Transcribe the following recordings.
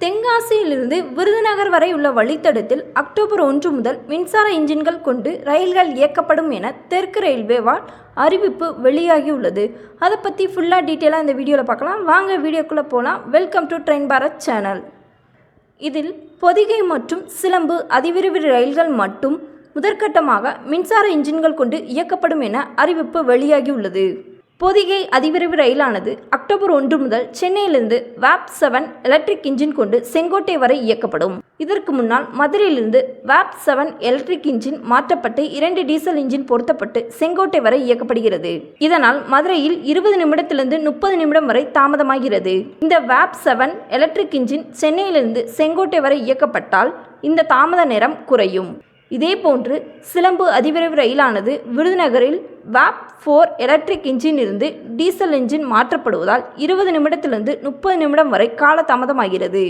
தென்காசியிலிருந்து விருதுநகர் வரை உள்ள வழித்தடத்தில் அக்டோபர் 1 முதல் மின்சார இன்ஜின்கள் கொண்டு ரயில்கள் இயக்கப்படும் என தெற்கு ரயில்வேவால் அறிவிப்பு வெளியாகியுள்ளது. அதை பற்றி ஃபுல்லாக டீட்டெயிலாக இந்த வீடியோவில் பார்க்கலாம். வாங்க வீடியோக்குள்ளே போகலாம். Welcome to train Bharat channel. இதில் பொதிகை மற்றும் சிலம்பு அதிவிரைவு ரயில்கள் மட்டும் முதற்கட்டமாக மின்சார இன்ஜின்கள் கொண்டு இயக்கப்படும் என அறிவிப்பு வெளியாகியுள்ளது. பொதிகை அதிவிரைவு ரயிலானது அக்டோபர் 1 முதல் சென்னையிலிருந்து WAP-4 எலக்ட்ரிக் இன்ஜின் கொண்டு செங்கோட்டை வரை இயக்கப்படும். இதற்கு முன்னால் மதுரையிலிருந்து WAP-4 எலக்ட்ரிக் இன்ஜின் மாற்றப்பட்டு 2 டீசல் இன்ஜின் பொருத்தப்பட்டு செங்கோட்டை வரை இயக்கப்படுகிறது. இதனால் மதுரையில் 20 நிமிடத்திலிருந்து 30 நிமிடம் வரை தாமதமாகிறது. இந்த WAP-4 எலக்ட்ரிக் இன்ஜின் சென்னையிலிருந்து செங்கோட்டை வரை இயக்கப்பட்டால் இந்த தாமத நேரம் குறையும். இதேபோன்று சிலம்பு அதிவிரைவு ரயிலானது விருதுநகரில் WAP-4 எலக்ட்ரிக் இன்ஜின் இருந்து டீசல் இன்ஜின் மாற்றப்படுவதால் 20 நிமிடத்திலிருந்து 30 நிமிடம் வரை காலதாமதமாகிறது.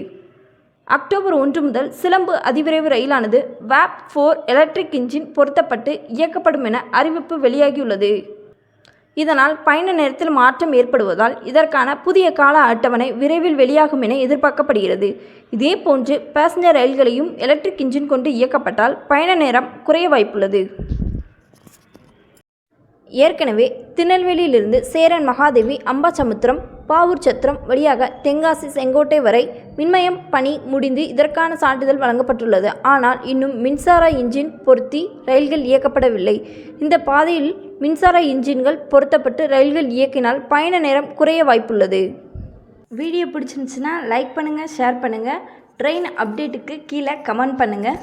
அக்டோபர் 1 முதல் சிலம்பு அதிவிரைவு ரயிலானது WAP-4 எலக்ட்ரிக் இன்ஜின் பொருத்தப்பட்டு இயக்கப்படும் என அறிவிப்பு வெளியாகியுள்ளது. இதனால் பயண நேரத்தில் மாற்றம் ஏற்படுவதால் இதற்கான புதிய கால அட்டவணை விரைவில் வெளியாகும் என எதிர்பார்க்கப்படுகிறது. இதேபோன்று பேசஞ்சர் ரயில்களையும் எலக்ட்ரிக் இன்ஜின் கொண்டு இயக்கப்பட்டால் பயண நேரம் குறைய வாய்ப்புள்ளது. ஏற்கனவே திருநெல்வேலியிலிருந்து சேரன் மகாதேவி அம்பாசமுத்திரம் பாவூர் சத்திரம் வழியாக தென்காசி செங்கோட்டை வரை மின்மயம் பணி முடிந்து இதற்கான சான்றிதழ் வழங்கப்பட்டுள்ளது. ஆனால் இன்னும் மின்சார இன்ஜின் பொருத்தி ரயில்கள் இயக்கப்படவில்லை. இந்த பாதையில் மின்சார இன்ஜின்கள் பொருத்தப்பட்டு ரயில்கள் இயக்கினால் பயண நேரம் குறைய வாய்ப்புள்ளது. வீடியோ பிடிச்சிருந்துச்சுன்னா லைக் பண்ணுங்கள், ஷேர் பண்ணுங்கள். ட்ரெயின் அப்டேட்டுக்கு கீழே கமெண்ட் பண்ணுங்கள்.